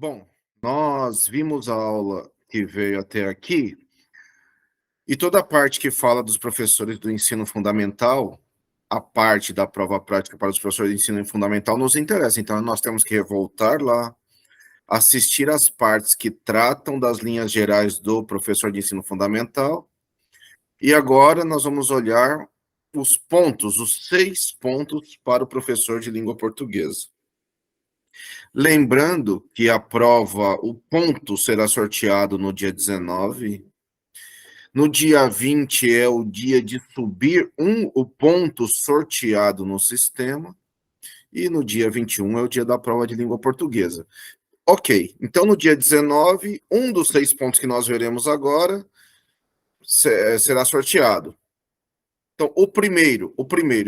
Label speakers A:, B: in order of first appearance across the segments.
A: Bom, nós vimos a aula que veio até aqui e toda a parte que fala dos professores do ensino fundamental, a parte da prova prática para os professores de ensino fundamental nos interessa. Então, nós temos que voltar lá, assistir às partes que tratam das linhas gerais do professor de ensino fundamental. E agora nós vamos olhar os pontos, os 6 pontos para o professor de língua portuguesa. Lembrando que a prova, o ponto será sorteado no dia 19. No dia 20 é o dia de subir o ponto sorteado no sistema. E no dia 21 é o dia da prova de língua portuguesa. Ok, então no dia 19, um dos 6 pontos que nós veremos agora será sorteado. Então, o primeiro,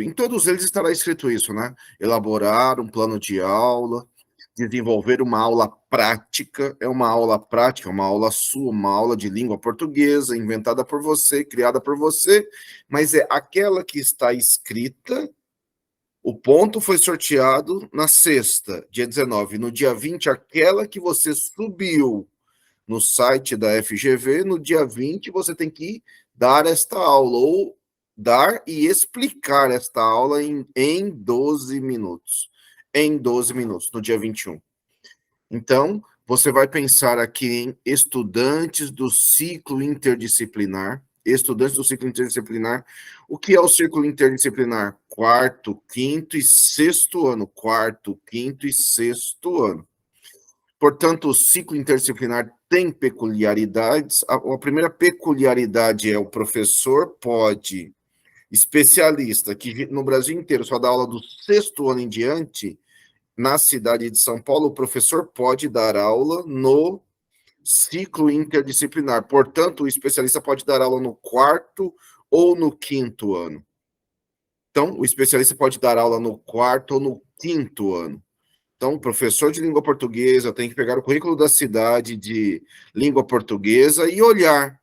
A: em todos eles estará escrito isso, né? Elaborar um plano de aula, desenvolver uma aula prática, uma aula sua, uma aula de língua portuguesa, inventada por você, criada por você, mas é aquela que está escrita. O ponto foi sorteado na sexta, dia 19. No dia 20, aquela que você subiu no site da FGV, no dia 20 você tem que dar esta aula, ou dar e explicar esta aula em 12 minutos. Em 12 minutos, no dia 21. Então, você vai pensar aqui em estudantes do ciclo interdisciplinar. Estudantes do ciclo interdisciplinar. O que é o ciclo interdisciplinar? Quarto, quinto e sexto ano. Quarto, quinto e sexto ano. Portanto, o ciclo interdisciplinar tem peculiaridades. A primeira peculiaridade é o professor pode, especialista, que no Brasil inteiro só dá aula do sexto ano em diante, na cidade de São Paulo, o professor pode dar aula no ciclo interdisciplinar. Portanto, o especialista pode dar aula no quarto ou no quinto ano. Então, o especialista pode dar aula no quarto ou no quinto ano. Então, professor de língua portuguesa tem que pegar o currículo da cidade de língua portuguesa e olhar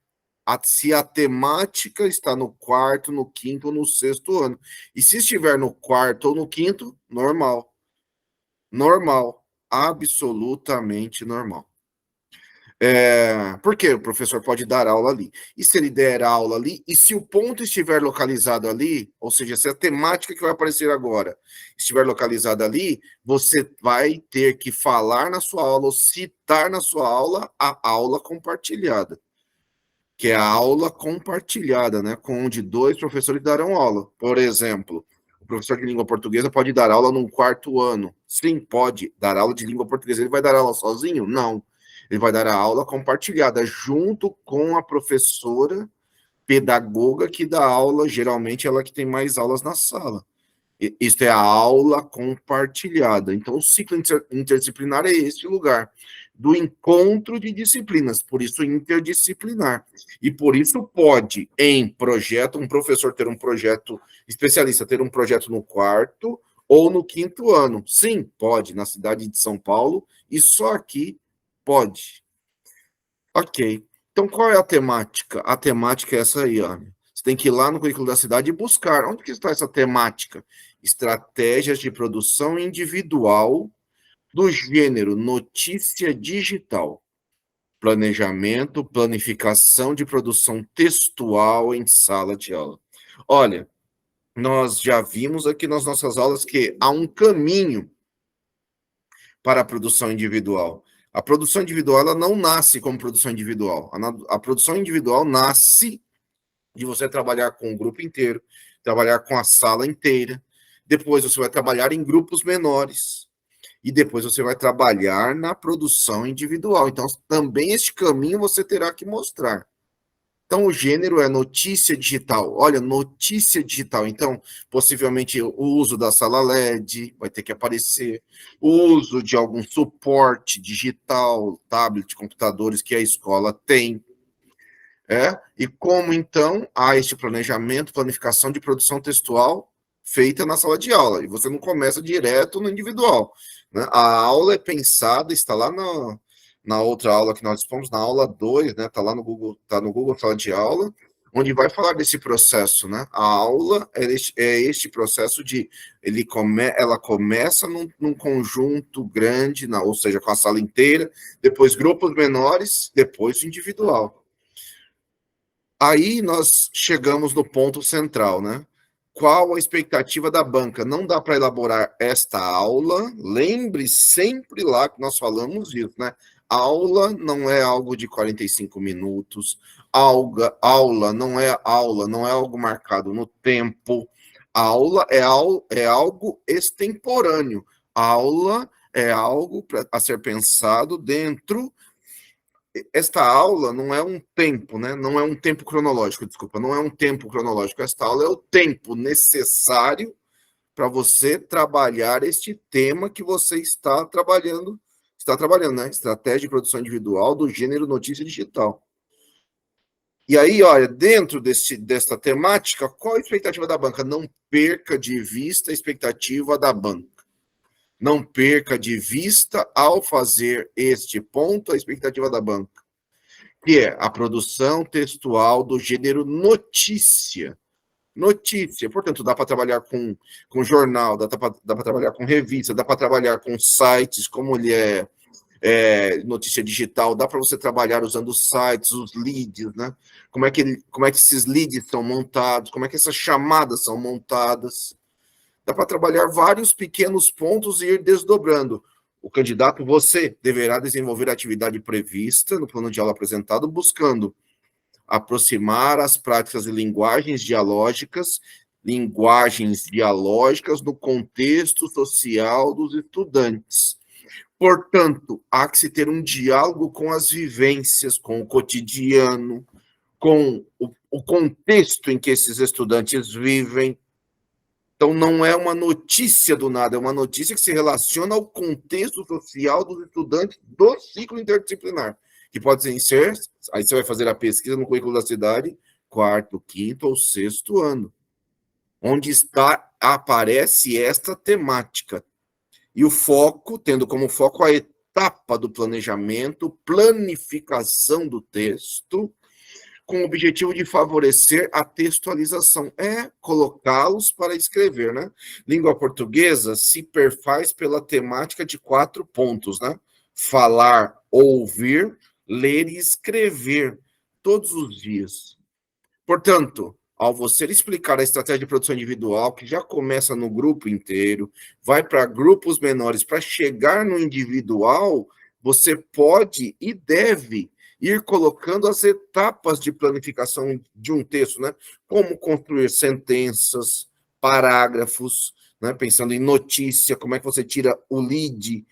A: se a temática está no quarto, no quinto ou no sexto ano. E se estiver no quarto ou no quinto, normal. Normal. Absolutamente normal. Porque o professor pode dar aula ali. E se ele der aula ali, e se o ponto estiver localizado ali, ou seja, se a temática que vai aparecer agora estiver localizada ali, você vai ter que falar na sua aula, ou citar na sua aula a aula compartilhada. Que é a aula compartilhada, né? Onde 2 professores darão aula. Por exemplo, o professor de língua portuguesa pode dar aula num quarto ano. Sim, pode dar aula de língua portuguesa. Ele vai dar aula sozinho? Não. Ele vai dar a aula compartilhada, junto com a professora pedagoga que dá aula, geralmente ela que tem mais aulas na sala. Isso é a aula compartilhada. Então, o ciclo interdisciplinar é esse lugar do encontro de disciplinas, por isso interdisciplinar. E por isso pode, em projeto, um professor ter um projeto, especialista ter um projeto no quarto ou no quinto ano. Sim, pode, na cidade de São Paulo, e só aqui pode. Ok. Então, qual é a temática? A temática é essa aí, ó. Você tem que ir lá no currículo da cidade e buscar. Onde que está essa temática? Estratégias de produção individual do gênero notícia digital. Planejamento, planificação de produção textual em sala de aula. Olha, nós já vimos aqui nas nossas aulas que há um caminho para a produção individual. A produção individual ela não nasce como produção individual. A produção individual nasce de você trabalhar com o grupo inteiro, trabalhar com a sala inteira. Depois você vai trabalhar em grupos menores. E depois você vai trabalhar na produção individual. Então, também este caminho você terá que mostrar. Então, o gênero é notícia digital. Olha, notícia digital. Então, possivelmente, o uso da sala LED vai ter que aparecer. O uso de algum suporte digital, tablet, computadores que a escola tem. E como, então, há este planejamento, planificação de produção textual feita na sala de aula. E você não começa direto no individual. Né? A aula é pensada, está lá na outra aula que nós expomos, na aula 2, né? Está lá no Google, Sala de Aula. onde vai falar desse processo, né? A aula é este processo de ela começa num conjunto grande, ou seja, com a sala inteira, depois grupos menores, depois individual. Aí nós chegamos no ponto central, né? Qual a expectativa da banca? Não dá para elaborar esta aula. Lembre sempre lá que nós falamos isso, né? Aula não é algo de 45 minutos. Aula não é algo marcado no tempo. Aula é algo extemporâneo. Aula é algo a ser pensado dentro. Esta aula não é um tempo, né? Não é um tempo cronológico, desculpa, não é um tempo cronológico. Esta aula é o tempo necessário para você trabalhar este tema que você está trabalhando, né? Estratégia de produção individual do gênero notícia digital. E aí, olha, dentro desta temática, qual a expectativa da banca? Não perca de vista a expectativa da banca. Não perca de vista, ao fazer este ponto, a expectativa da banca, que é a produção textual do gênero notícia. Notícia. Portanto, dá para trabalhar com jornal, dá para trabalhar com revista, dá para trabalhar com sites, como ele notícia digital, dá para você trabalhar usando os sites, os leads, né? Como é que esses leads são montados, como é que essas chamadas são montadas. Dá para trabalhar vários pequenos pontos e ir desdobrando. O candidato, você deverá desenvolver a atividade prevista no plano de aula apresentado, buscando aproximar as práticas e linguagens dialógicas no contexto social dos estudantes. Portanto, há que se ter um diálogo com as vivências, com o cotidiano, com o contexto em que esses estudantes vivem. Então, não é uma notícia do nada, é uma notícia que se relaciona ao contexto social dos estudantes do ciclo interdisciplinar, que pode ser, aí você vai fazer a pesquisa no currículo da cidade, 4º, 5º ou 6º ano, onde aparece esta temática. E o foco, tendo como foco a etapa do planejamento, planificação do texto, com o objetivo de favorecer a textualização, colocá-los para escrever, né? Língua portuguesa se perfaz pela temática de 4 pontos, né? Falar, ouvir, ler e escrever, todos os dias. Portanto, ao você explicar a estratégia de produção individual, que já começa no grupo inteiro, vai para grupos menores, para chegar no individual, você pode e deve ir colocando as etapas de planificação de um texto, né? Como construir sentenças, parágrafos, né? Pensando em notícia, como é que você tira o lead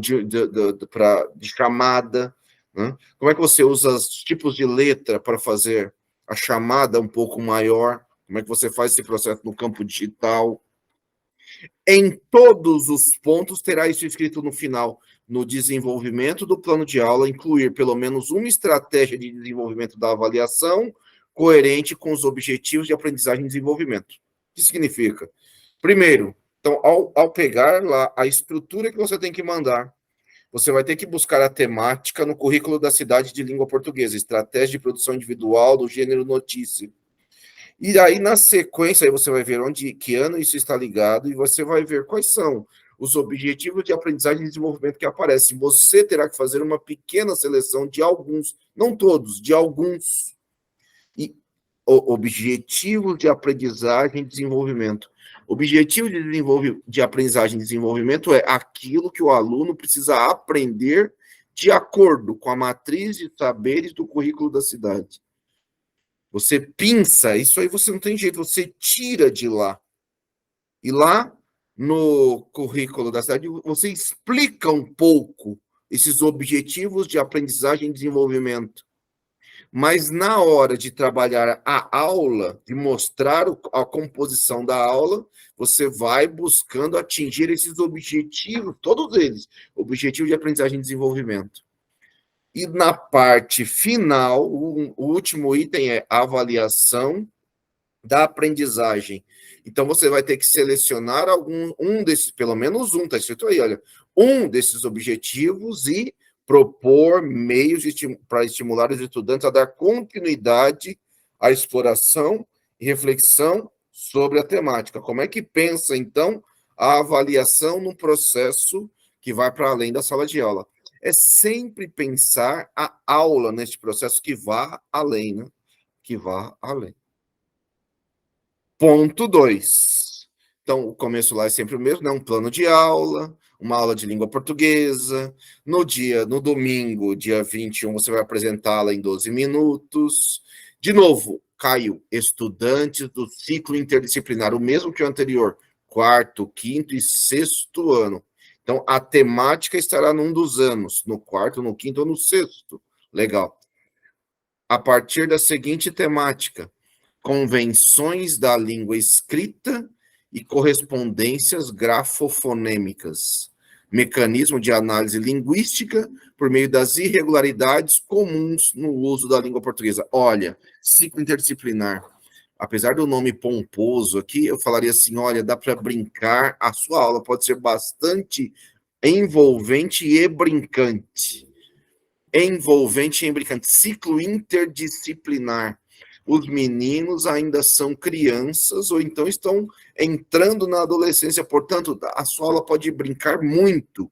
A: de chamada, né? Como é que você usa os tipos de letra para fazer a chamada um pouco maior, como é que você faz esse processo no campo digital. Em todos os pontos terá isso escrito no final. No desenvolvimento do plano de aula, incluir pelo menos uma estratégia de desenvolvimento da avaliação coerente com os objetivos de aprendizagem e desenvolvimento. O que significa? Primeiro, então, ao pegar lá a estrutura que você tem que mandar, você vai ter que buscar a temática no currículo da cidade de língua portuguesa, estratégia de produção individual do gênero notícia. E aí, na sequência, aí você vai ver que ano isso está ligado e você vai ver quais são os objetivos de aprendizagem e desenvolvimento que aparecem. Você terá que fazer uma pequena seleção de alguns, não todos, de alguns. E objetivos de aprendizagem e desenvolvimento. Objetivo de aprendizagem e desenvolvimento é aquilo que o aluno precisa aprender de acordo com a matriz de saberes do currículo da cidade. Você pinça, isso aí você não tem jeito, você tira de lá. E lá no currículo da cidade, você explica um pouco esses objetivos de aprendizagem e desenvolvimento. Mas na hora de trabalhar a aula, de mostrar a composição da aula, você vai buscando atingir esses objetivos, todos eles, objetivo de aprendizagem e desenvolvimento. E na parte final, o último item é avaliação da aprendizagem. Então, você vai ter que selecionar um desses, pelo menos um, está escrito aí, olha, um desses objetivos e propor meios para estimular os estudantes a dar continuidade a exploração e reflexão sobre a temática. Como é que pensa, então, a avaliação num processo que vai para além da sala de aula? É sempre pensar a aula neste processo que vá além, né? Que vá além. Ponto 2. Então, o começo lá é sempre o mesmo, né? Um plano de aula, uma aula de língua portuguesa. No domingo, dia 21, você vai apresentá-la em 12 minutos. De novo, Caio, estudantes do ciclo interdisciplinar, o mesmo que o anterior, quarto, quinto e sexto ano. Então, a temática estará num dos anos, no quarto, no quinto ou no sexto. Legal. A partir da seguinte temática: convenções da língua escrita e correspondências grafofonêmicas, mecanismo de análise linguística por meio das irregularidades comuns no uso da língua portuguesa. Olha, ciclo interdisciplinar. Apesar do nome pomposo aqui, eu falaria assim, olha, dá para brincar, a sua aula pode ser bastante envolvente e brincante. Envolvente e brincante. Ciclo interdisciplinar. Os meninos ainda são crianças ou então estão entrando na adolescência, portanto, a sua aula pode brincar muito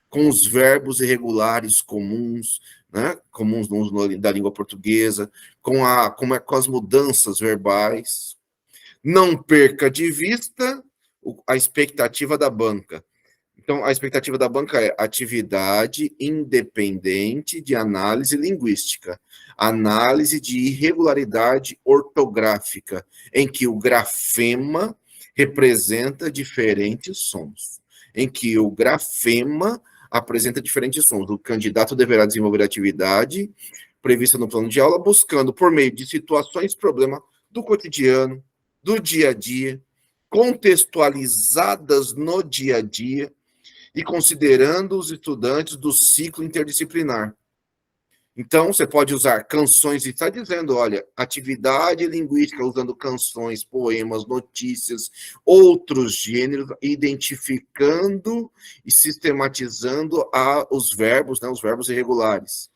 A: com os verbos irregulares comuns, né, comuns da língua portuguesa, com as mudanças verbais. Não perca de vista a expectativa da banca. Então, a expectativa da banca é atividade independente de análise linguística, análise de irregularidade ortográfica, em que o grafema representa diferentes sons. Em que o grafema apresenta diferentes sons. O candidato deverá desenvolver a atividade prevista no plano de aula, buscando, por meio de situações, problema do cotidiano, do dia a dia, contextualizadas no dia a dia, e considerando os estudantes do ciclo interdisciplinar. Então, você pode usar canções, e está dizendo, olha, atividade linguística usando canções, poemas, notícias, outros gêneros, identificando e sistematizando os verbos, né, os verbos irregulares,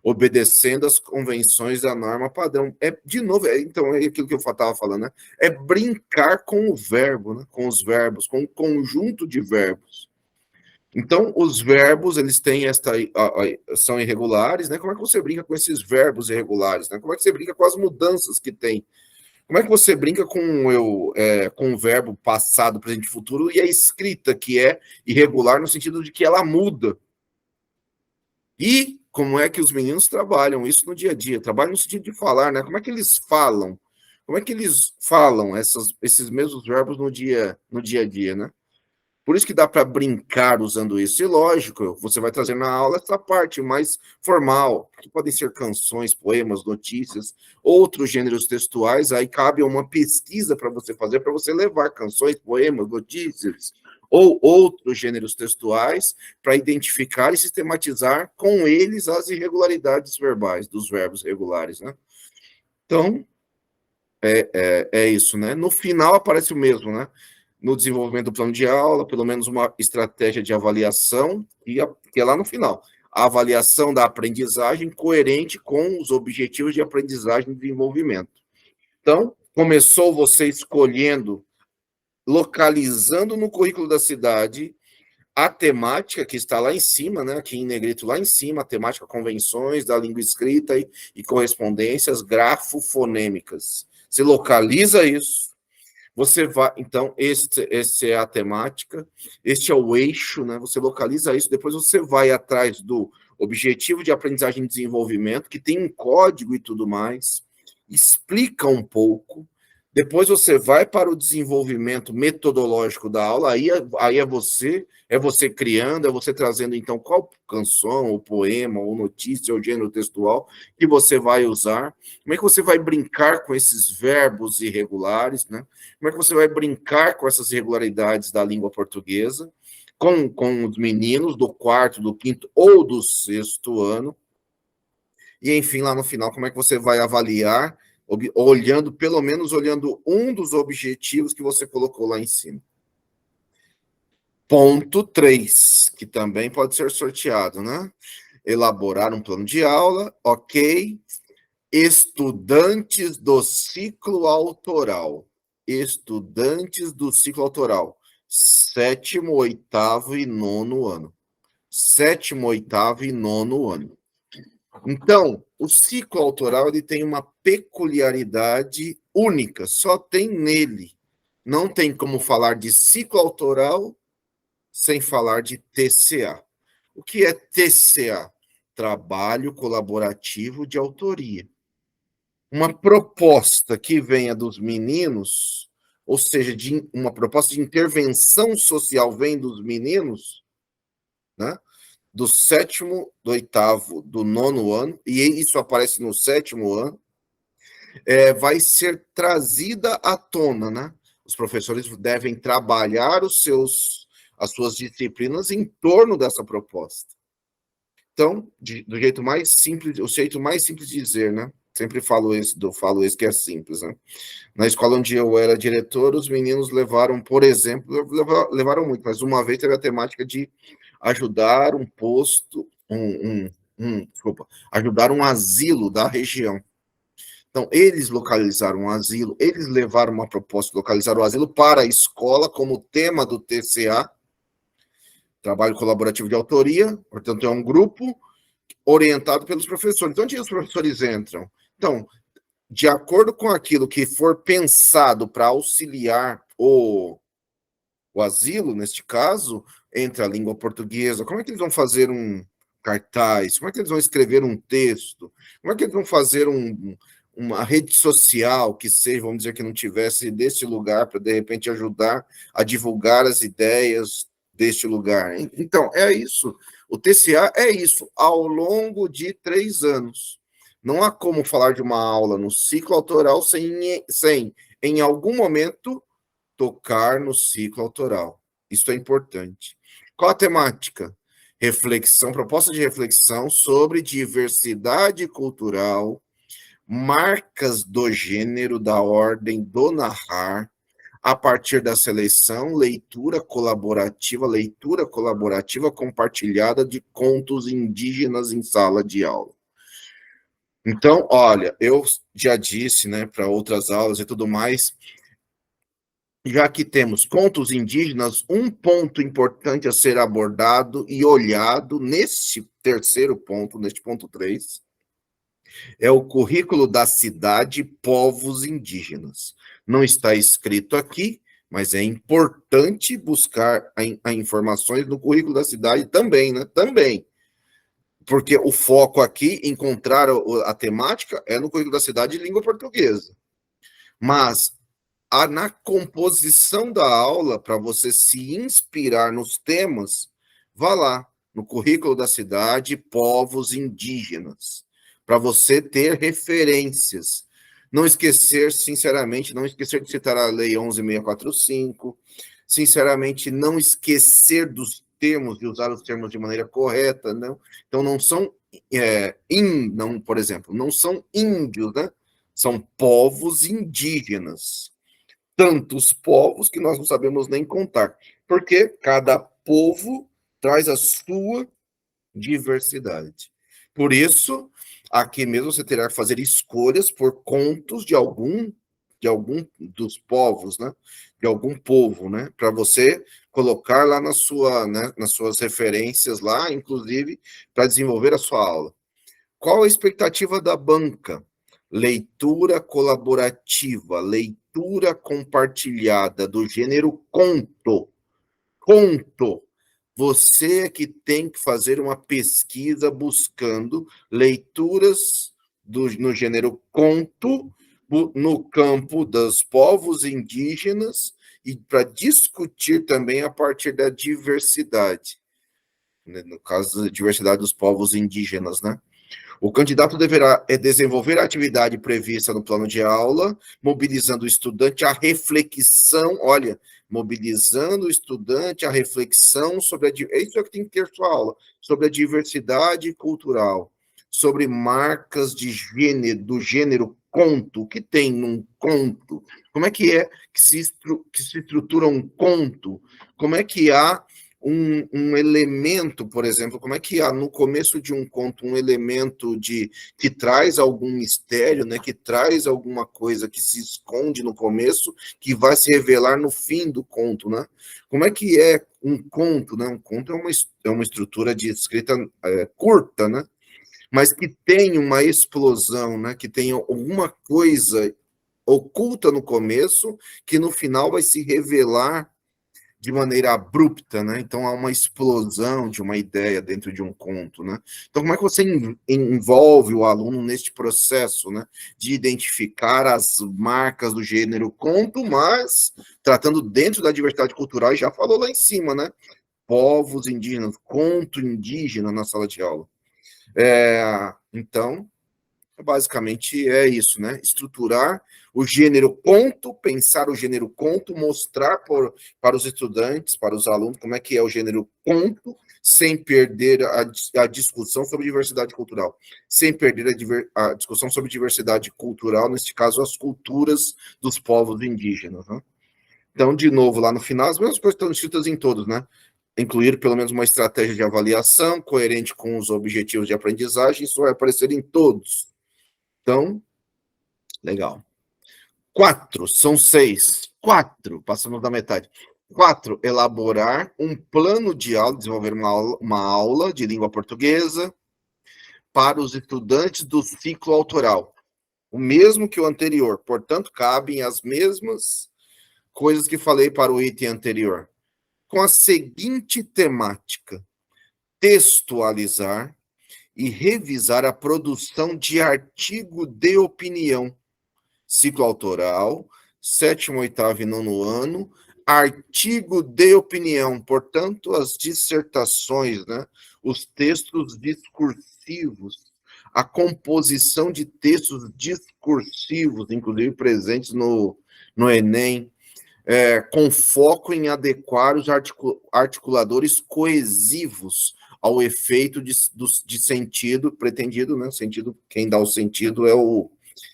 A: obedecendo as convenções da norma padrão. De novo, então, é aquilo que eu estava falando, né? É brincar com o verbo, né? Com os verbos, com o conjunto de verbos. Então, os verbos, eles têm são irregulares, né? Como é que você brinca com esses verbos irregulares, né? Como é que você brinca com as mudanças que tem? Como é que você brinca com o verbo passado, presente e futuro e a escrita, que é irregular no sentido de que ela muda? E como é que os meninos trabalham isso no dia a dia? Trabalham no sentido de falar, né? Como é que eles falam? Como é que eles falam esses mesmos verbos no dia a dia, né? Por isso que dá para brincar usando isso. E lógico, você vai trazer na aula essa parte mais formal, que podem ser canções, poemas, notícias, outros gêneros textuais. Aí cabe uma pesquisa para você levar canções, poemas, notícias, ou outros gêneros textuais, para identificar e sistematizar com eles as irregularidades verbais dos verbos regulares, né? Então, é isso, né? No final aparece o mesmo, né? No desenvolvimento do plano de aula, pelo menos uma estratégia de avaliação, que é lá no final. A avaliação da aprendizagem coerente com os objetivos de aprendizagem e desenvolvimento. Então, começou você escolhendo, localizando no currículo da cidade a temática que está lá em cima, né, aqui em negrito lá em cima, a temática convenções da língua escrita e correspondências grafofonêmicas. Você localiza isso, você vai, então, esse é a temática, este é o eixo, né? Você localiza isso, depois você vai atrás do objetivo de aprendizagem e desenvolvimento, que tem um código e tudo mais, explica um pouco, depois você vai para o desenvolvimento metodológico da aula, aí é você criando, é você trazendo, então, qual canção, ou poema, ou notícia, ou gênero textual que você vai usar, como é que você vai brincar com esses verbos irregulares, né? Como é que você vai brincar com essas irregularidades da língua portuguesa, com os meninos do quarto, do quinto ou do sexto ano, e, enfim, lá no final, como é que você vai avaliar, olhando, pelo menos olhando um dos objetivos que você colocou lá em cima. Ponto 3, que também pode ser sorteado, né? Elaborar um plano de aula, ok. Estudantes do ciclo autoral. Estudantes do ciclo autoral. 7º, 8º e 9º ano. 7º, 8º e 9º ano. Então, o ciclo autoral ele tem uma peculiaridade única, só tem nele. Não tem como falar de ciclo autoral sem falar de TCA. O que é TCA? Trabalho colaborativo de autoria. Uma proposta que venha dos meninos, ou seja, uma proposta de intervenção social vem dos meninos, né? Do 7º, do 8º, do 9º ano, e isso aparece no 7º ano, vai ser trazida à tona, né? Os professores devem trabalhar as suas disciplinas em torno dessa proposta. Então, do jeito mais simples, o jeito mais simples de dizer, né? Sempre falo isso que é simples, né? Na escola onde eu era diretor, os meninos levaram, por exemplo, levaram muito, mas uma vez teve a temática de ajudar um posto, ajudar um asilo da região. Então, eles localizaram um asilo, eles levaram uma proposta de localizar o asilo para a escola como tema do TCA, Trabalho Colaborativo de Autoria, portanto, é um grupo orientado pelos professores. Onde os professores entram? Então, de acordo com aquilo que for pensado para auxiliar o asilo, neste caso, entra a língua portuguesa. Como é que eles vão fazer um cartaz? Como é que eles vão escrever um texto? Como é que eles vão fazer uma rede social que seja, vamos dizer, que não tivesse deste lugar para, de repente, ajudar a divulgar as ideias deste lugar? Então, é isso. O TCA é isso, ao longo de 3 anos. Não há como falar de uma aula no ciclo autoral sem em algum momento, tocar no ciclo autoral. Isso é importante. Qual a temática? Reflexão, proposta de reflexão sobre diversidade cultural, marcas do gênero, da ordem do narrar, a partir da seleção, leitura colaborativa compartilhada de contos indígenas em sala de aula. Então, olha, eu já disse, né, para outras aulas e tudo mais, já que temos contos indígenas, um ponto importante a ser abordado e olhado neste terceiro ponto, neste ponto 3, é o currículo da cidade povos indígenas. Não está escrito aqui, mas é importante buscar a informações no currículo da cidade também, né? Também. Porque o foco aqui, encontrar a temática, é no currículo da cidade de língua portuguesa. Mas na composição da aula, para você se inspirar nos temas, vá lá, no currículo da cidade, povos indígenas, para você ter referências. Não esquecer, sinceramente, não esquecer de citar a Lei 11.645, sinceramente, não esquecer dos termos, de usar os termos de maneira correta, não? Então, não são, não, por exemplo, não são índios, né? São povos indígenas. Tantos povos que nós não sabemos nem contar, porque cada povo traz a sua diversidade. Por isso, aqui mesmo você terá que fazer escolhas por contos de algum dos povos, né? De algum povo, né? Para você colocar lá nas suas referências lá, inclusive para desenvolver a sua aula. Qual a expectativa da banca? Leitura colaborativa, leitura compartilhada do gênero conto. Conto. Você é que tem que fazer uma pesquisa buscando leituras no gênero conto, no campo dos povos indígenas, e para discutir também a partir da diversidade. No caso da diversidade dos povos indígenas, né? O candidato deverá desenvolver a atividade prevista no plano de aula, mobilizando o estudante à reflexão, olha, mobilizando o estudante à reflexão sobre é isso que tem que ter sua aula, sobre a diversidade cultural, sobre marcas de gênero, do gênero conto, o que tem num conto, como é que se estrutura um conto, como é que há um elemento, por exemplo, como é que há no começo de um conto um elemento que traz algum mistério, né, que traz alguma coisa que se esconde no começo, que vai se revelar no fim do conto, né? Como é que é um conto, né? Um conto é uma estrutura de escrita curta, né? Mas que tem uma explosão, né? Que tem alguma coisa oculta no começo, que no final vai se revelar de maneira abrupta, né? Então há uma explosão de uma ideia dentro de um conto, né? Então como é que você envolve o aluno neste processo, né? De identificar as marcas do gênero conto, mas tratando dentro da diversidade cultural, e já falou lá em cima, né? Povos indígenas, conto indígena na sala de aula. Então, basicamente é isso, né? Estruturar o gênero conto, pensar o gênero conto, mostrar para os estudantes, para os alunos, como é que é o gênero conto, sem perder a discussão sobre diversidade cultural, sem perder a discussão sobre diversidade cultural, neste caso, as culturas dos povos indígenas, né? Então, de novo, lá no final, as mesmas coisas estão escritas em todos, né? Incluir pelo menos uma estratégia de avaliação coerente com os objetivos de aprendizagem, isso vai aparecer em todos. Então, legal. 4, são 6. 4, passamos da metade. 4, elaborar um plano de aula, desenvolver uma aula de língua portuguesa para os estudantes do ciclo autoral. O mesmo que o anterior, portanto, cabem as mesmas coisas que falei para o item anterior. Com a seguinte temática: textualizar e revisar a produção de artigo de opinião, ciclo autoral, 7º, 8º e 9º ano, artigo de opinião, portanto, as dissertações, né? Os textos discursivos, a composição de textos discursivos, inclusive presentes no Enem, com foco em adequar os articuladores coesivos ao efeito de sentido pretendido, né? Sentido, quem dá o sentido é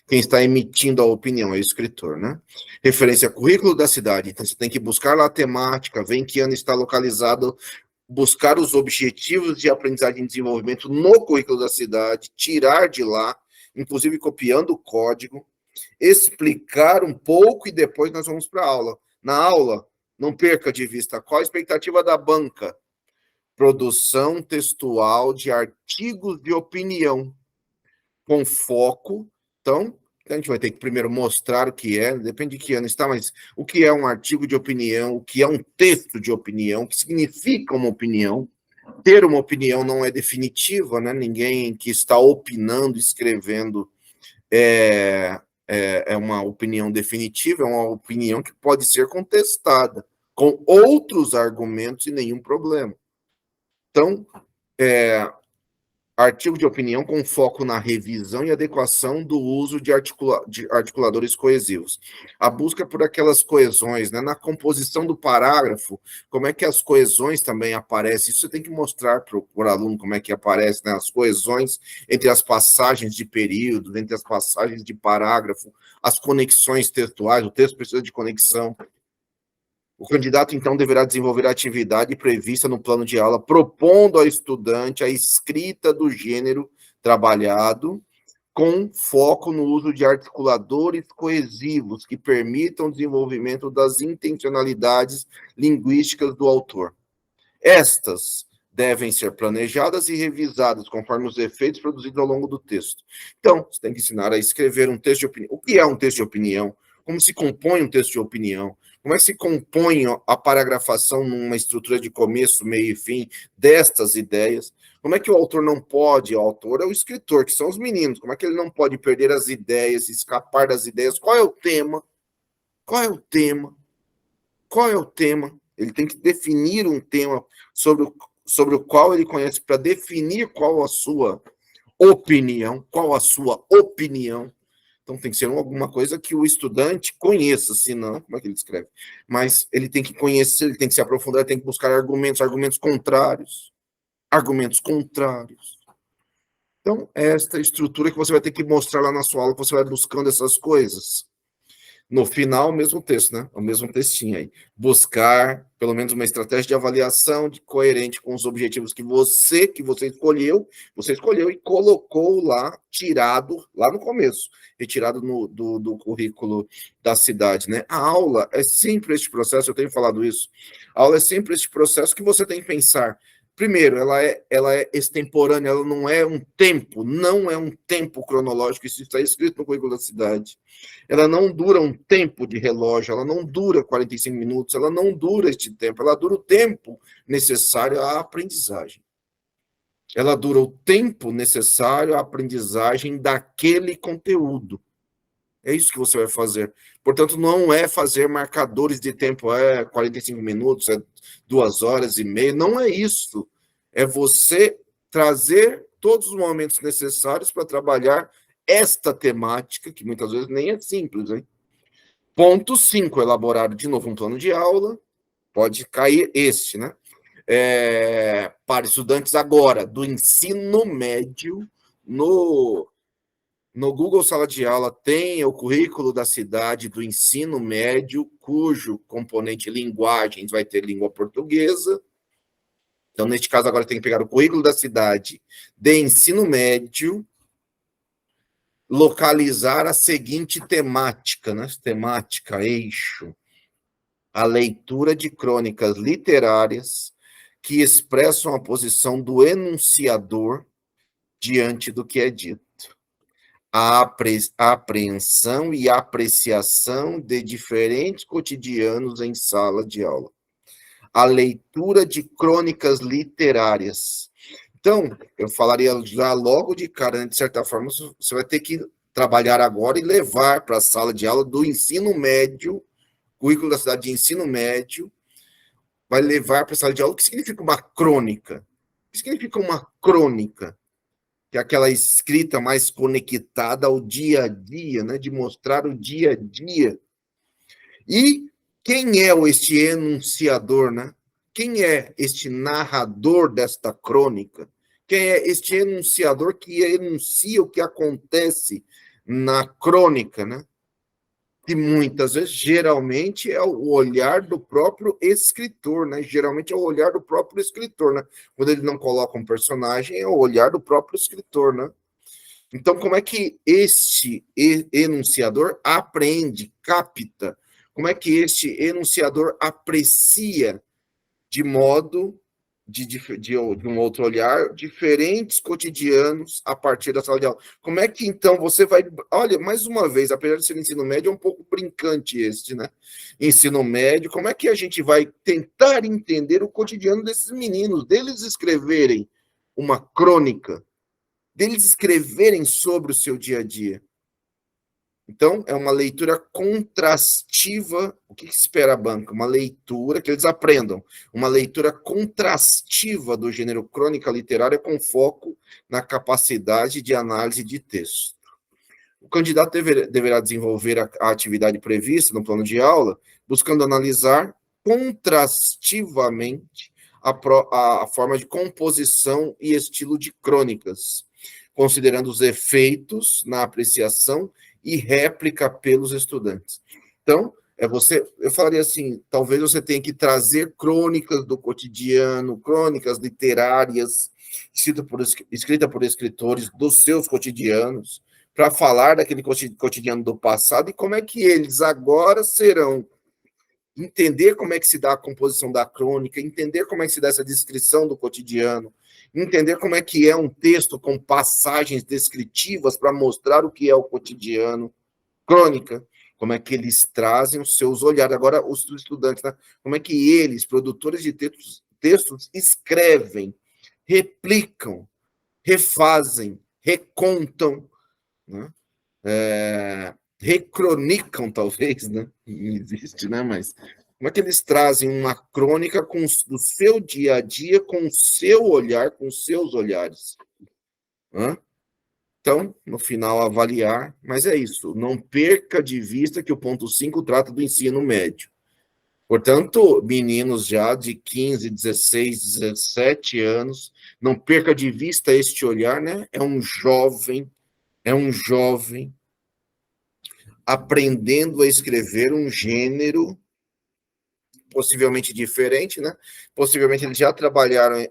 A: quem está emitindo a opinião, é o escritor, né? Referência ao currículo da cidade. Então, você tem que buscar lá a temática, ver em que ano está localizado, buscar os objetivos de aprendizagem e desenvolvimento no currículo da cidade, tirar de lá, inclusive copiando o código, explicar um pouco e depois nós vamos para a aula. Na aula, não perca de vista qual a expectativa da banca. Produção textual de artigos de opinião, com foco. Então, a gente vai ter que primeiro mostrar o que é, depende de que ano está, mas o que é um artigo de opinião, o que é um texto de opinião, o que significa uma opinião. Ter uma opinião não é definitiva, né? Ninguém que está opinando, escrevendo, é uma opinião definitiva, é uma opinião que pode ser contestada com outros argumentos e nenhum problema. Então, artigo de opinião com foco na revisão e adequação do uso de articuladores coesivos. A busca por aquelas coesões, né? Na composição do parágrafo, como é que as coesões também aparecem. Isso você tem que mostrar para o aluno como é que aparece, né? As coesões entre as passagens de período, entre as passagens de parágrafo, as conexões textuais, o texto precisa de conexão. O candidato, então, deverá desenvolver a atividade prevista no plano de aula, propondo ao estudante a escrita do gênero trabalhado, com foco no uso de articuladores coesivos que permitam o desenvolvimento das intencionalidades linguísticas do autor. Estas devem ser planejadas e revisadas conforme os efeitos produzidos ao longo do texto. Então, você tem que ensinar a escrever um texto de opinião. O que é um texto de opinião? Como se compõe um texto de opinião? Como é que se compõe a paragrafação numa estrutura de começo, meio e fim destas ideias? Como é que o autor não pode, o autor é o escritor, que são os meninos, como é que ele não pode perder as ideias, escapar das ideias? Qual é o tema? Qual é o tema? Qual é o tema? Ele tem que definir um tema sobre o qual ele conhece para definir qual a sua opinião, qual a sua opinião. Então, tem que ser alguma coisa que o estudante conheça, senão, como é que ele escreve? Mas ele tem que conhecer, ele tem que se aprofundar, ele tem que buscar argumentos contrários. Argumentos contrários. Então, é esta estrutura que você vai ter que mostrar lá na sua aula, que você vai buscando essas coisas. No final, o mesmo texto, né? O mesmo textinho aí. Buscar, pelo menos, uma estratégia de avaliação coerente com os objetivos que você escolheu e colocou lá, tirado lá no começo, retirado do currículo da cidade, né? A aula é sempre este processo, eu tenho falado isso, a aula é sempre este processo que você tem que pensar. Primeiro, ela é extemporânea, ela não é um tempo cronológico, isso está escrito no currículo da cidade. Ela não dura um tempo de relógio, ela não dura 45 minutos, ela não dura este tempo, ela dura o tempo necessário à aprendizagem. Ela dura o tempo necessário à aprendizagem daquele conteúdo. É isso que você vai fazer. Portanto, não é fazer marcadores de tempo, 45 minutos, 2 horas e meia, não é isso. É você trazer todos os momentos necessários para trabalhar esta temática, que muitas vezes nem é simples, hein? Ponto 5, elaborar de novo um plano de aula, pode cair este, né? Para estudantes agora do ensino médio, no Google Sala de Aula tem o currículo da cidade do ensino médio, cujo componente linguagens vai ter língua portuguesa. Então, neste caso, agora tem que pegar o currículo da cidade de ensino médio, localizar a seguinte temática, né? Temática, eixo. A leitura de crônicas literárias que expressam a posição do enunciador diante do que é dito. A apreensão e apreciação de diferentes cotidianos em sala de aula. A leitura de crônicas literárias. Então, eu falaria já logo de cara, né, de certa forma, você vai ter que trabalhar agora e levar para a sala de aula do ensino médio, currículo da cidade de ensino médio, vai levar para a sala de aula. O que significa uma crônica? O que significa uma crônica? Que é aquela escrita mais conectada ao dia a dia, né? De mostrar o dia a dia. E quem é este enunciador, né? Quem é este narrador desta crônica? Quem é este enunciador que enuncia o que acontece na crônica, né? Que muitas vezes, geralmente, é o olhar do próprio escritor, né? Geralmente é o olhar do próprio escritor, né? Quando ele não coloca um personagem, é o olhar do próprio escritor, né? Então, como é que este enunciador aprende, capta? Como é que este enunciador aprecia de modo de um outro olhar, diferentes cotidianos a partir da sala de aula? Como é que, então, você vai... Olha, mais uma vez, apesar de ser ensino médio, é um pouco brincante este, né? Ensino médio, como é que a gente vai tentar entender o cotidiano desses meninos, deles escreverem uma crônica, deles escreverem sobre o seu dia a dia? Então, é uma leitura contrastiva. O que espera a banca? Uma leitura, que eles aprendam, uma leitura contrastiva do gênero crônica literária com foco na capacidade de análise de texto. O candidato deverá desenvolver a atividade prevista no plano de aula, buscando analisar contrastivamente a forma de composição e estilo de crônicas, considerando os efeitos na apreciação e réplica pelos estudantes. Então, eu falaria assim, talvez você tenha que trazer crônicas do cotidiano, crônicas literárias, escrita por escritores dos seus cotidianos, para falar daquele cotidiano do passado e como é que eles agora serão. Entender como é que se dá a composição da crônica, entender como é que se dá essa descrição do cotidiano, entender como é que é um texto com passagens descritivas para mostrar o que é o cotidiano, crônica, como é que eles trazem os seus olhares. Agora, os estudantes, né? Como é que eles, produtores de textos, escrevem, replicam, refazem, recontam, né? Recronicam, talvez, né? Não existe, né? Mas como é que eles trazem uma crônica do seu dia a dia, com o seu olhar, com os seus olhares? Hã? Então, no final, avaliar, mas é isso, não perca de vista que o ponto 5 trata do ensino médio. Portanto, meninos já de 15, 16, 17 anos, não perca de vista este olhar, né? É um jovem aprendendo a escrever um gênero possivelmente diferente, né? Possivelmente eles já trabalharam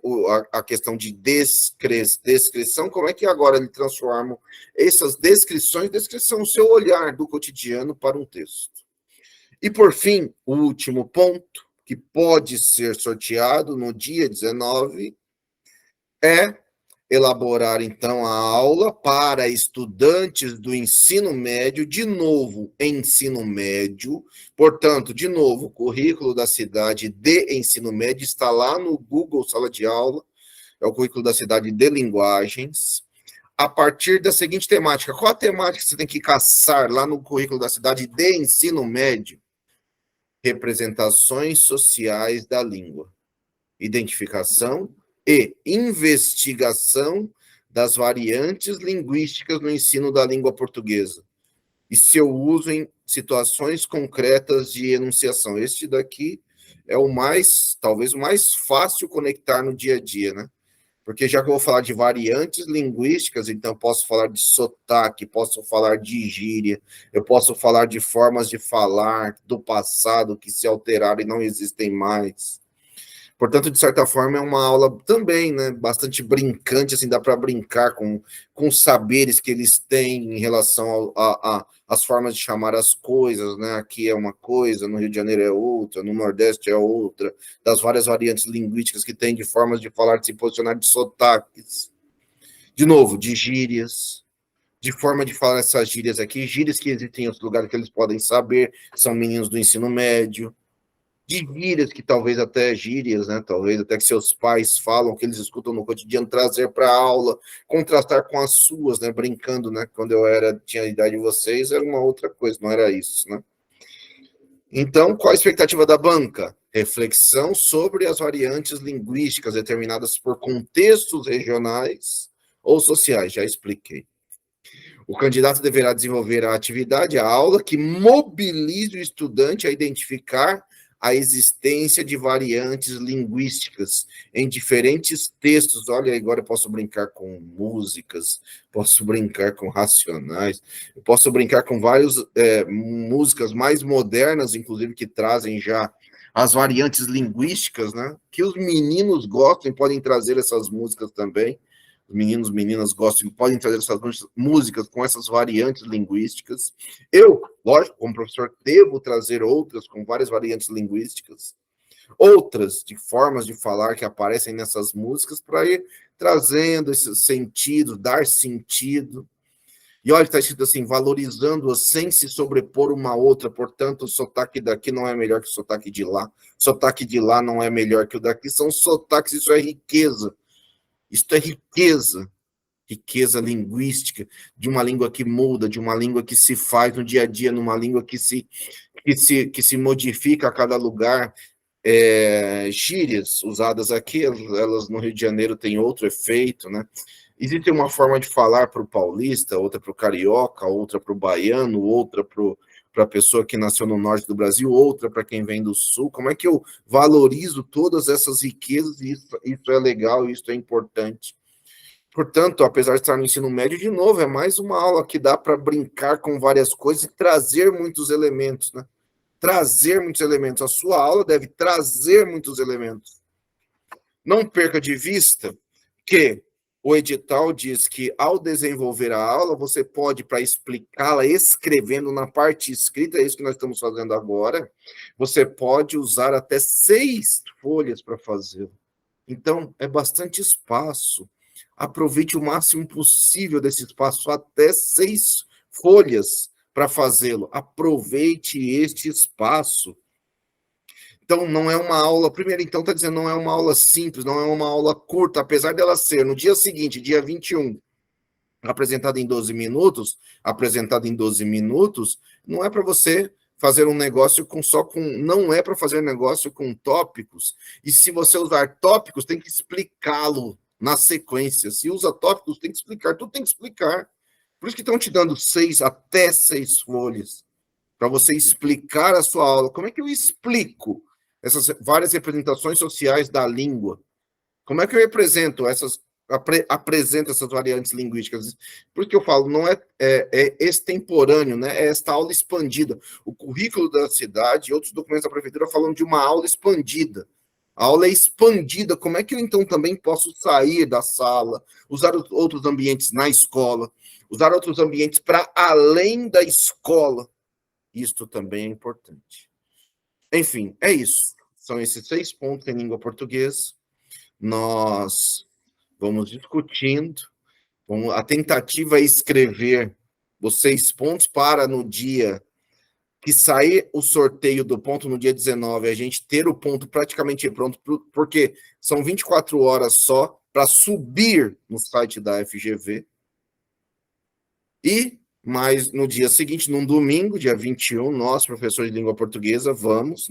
A: a questão de descrição, como é que agora eles transformam essas descrição, o seu olhar do cotidiano para um texto. E, por fim, o último ponto, que pode ser sorteado no dia 19, é elaborar, então, a aula para estudantes do ensino médio, de novo, ensino médio. Portanto, de novo, o currículo da cidade de ensino médio está lá no Google Sala de Aula, é o currículo da cidade de linguagens, a partir da seguinte temática. Qual a temática que você tem que caçar lá no currículo da cidade de ensino médio? Representações sociais da língua. Identificação e investigação das variantes linguísticas no ensino da língua portuguesa e seu uso em situações concretas de enunciação. Este daqui é o mais, talvez o mais fácil conectar no dia a dia, né? Porque já que eu vou falar de variantes linguísticas, então posso falar de sotaque, posso falar de gíria, eu posso falar de formas de falar do passado que se alteraram e não existem mais. Portanto, de certa forma, é uma aula também, né, bastante brincante, assim, dá para brincar com os saberes que eles têm em relação às formas de chamar as coisas, né? Aqui é uma coisa, no Rio de Janeiro é outra, no Nordeste é outra, das várias variantes linguísticas que tem de formas de falar, de se posicionar, de sotaques. De novo, de gírias, de forma de falar essas gírias aqui, gírias que existem em outros lugares que eles podem saber, são meninos do ensino médio, de gírias que talvez até gírias, né? Talvez até que seus pais falam, que eles escutam no cotidiano, trazer para a aula, contrastar com as suas, né? Brincando, né? Quando eu tinha a idade de vocês, era uma outra coisa, não era isso, né? Então, qual a expectativa da banca? Reflexão sobre as variantes linguísticas determinadas por contextos regionais ou sociais, já expliquei. O candidato deverá desenvolver a atividade, a aula, que mobilize o estudante a identificar a existência de variantes linguísticas em diferentes textos. Olha, agora eu posso brincar com músicas, posso brincar com racionais, eu posso brincar com várias músicas mais modernas, inclusive, que trazem já as variantes linguísticas, né? Que os meninos gostam e podem trazer essas músicas também. Os meninos, meninas gostam, podem trazer essas músicas com essas variantes linguísticas. Eu, lógico, como professor, devo trazer outras com várias variantes linguísticas, outras de formas de falar que aparecem nessas músicas, para ir trazendo esse sentido, dar sentido. E olha, está escrito assim, valorizando-as sem se sobrepor uma outra, portanto, o sotaque daqui não é melhor que o sotaque de lá, o sotaque de lá não é melhor que o daqui, são sotaques, isso é riqueza. Isto é riqueza, riqueza linguística, de uma língua que muda, de uma língua que se faz no dia a dia, numa língua que se modifica a cada lugar. Gírias usadas aqui, elas no Rio de Janeiro têm outro efeito, né? Existe uma forma de falar para o paulista, outra para o carioca, outra para o baiano, outra para a pessoa que nasceu no norte do Brasil, outra para quem vem do sul. Como é que eu valorizo todas essas riquezas? Isso é legal, isso é importante. Portanto, apesar de estar no ensino médio, de novo, é mais uma aula que dá para brincar com várias coisas e trazer muitos elementos, né? Trazer muitos elementos. A sua aula deve trazer muitos elementos. Não perca de vista que o edital diz que, ao desenvolver a aula, você pode, para explicá-la escrevendo na parte escrita, é isso que nós estamos fazendo agora, você pode usar até 6 folhas para fazê-lo. Então, é bastante espaço. Aproveite o máximo possível desse espaço, até 6 folhas para fazê-lo. Aproveite este espaço. Então, não é uma aula, primeiro, então, está dizendo, não é uma aula simples, não é uma aula curta, apesar dela ser no dia seguinte, dia 21, apresentada em 12 minutos, não é para você fazer um negócio não é para fazer negócio com tópicos, e se você usar tópicos, tem que explicá-lo na sequência. Se usa tópicos, tem que explicar, tudo tem que explicar. Por isso que estão te dando até 6 folhas, para você explicar a sua aula. Como é que eu explico essas várias representações sociais da língua? Como é que eu represento essas apresenta essas variantes linguísticas. Por que eu falo, não é extemporâneo, né? É esta aula expandida. O currículo da cidade e outros documentos da prefeitura falam de uma aula expandida. A aula é expandida. Como é que eu, então, também posso sair da sala, usar outros ambientes na escola, usar outros ambientes para além da escola? Isto também é importante. Enfim, é isso. São esses 6 pontos em língua portuguesa. Nós vamos discutindo. A tentativa é escrever os 6 pontos para no dia que sair o sorteio do ponto, no dia 19, a gente ter o ponto praticamente pronto, porque são 24 horas só para subir no site da FGV. E, mas no dia seguinte, num domingo, dia 21, nós, professores de língua portuguesa, vamos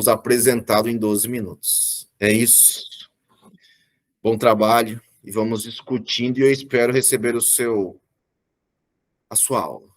A: apresentá-lo em 12 minutos. É isso. Bom trabalho e vamos discutindo e eu espero receber a sua aula.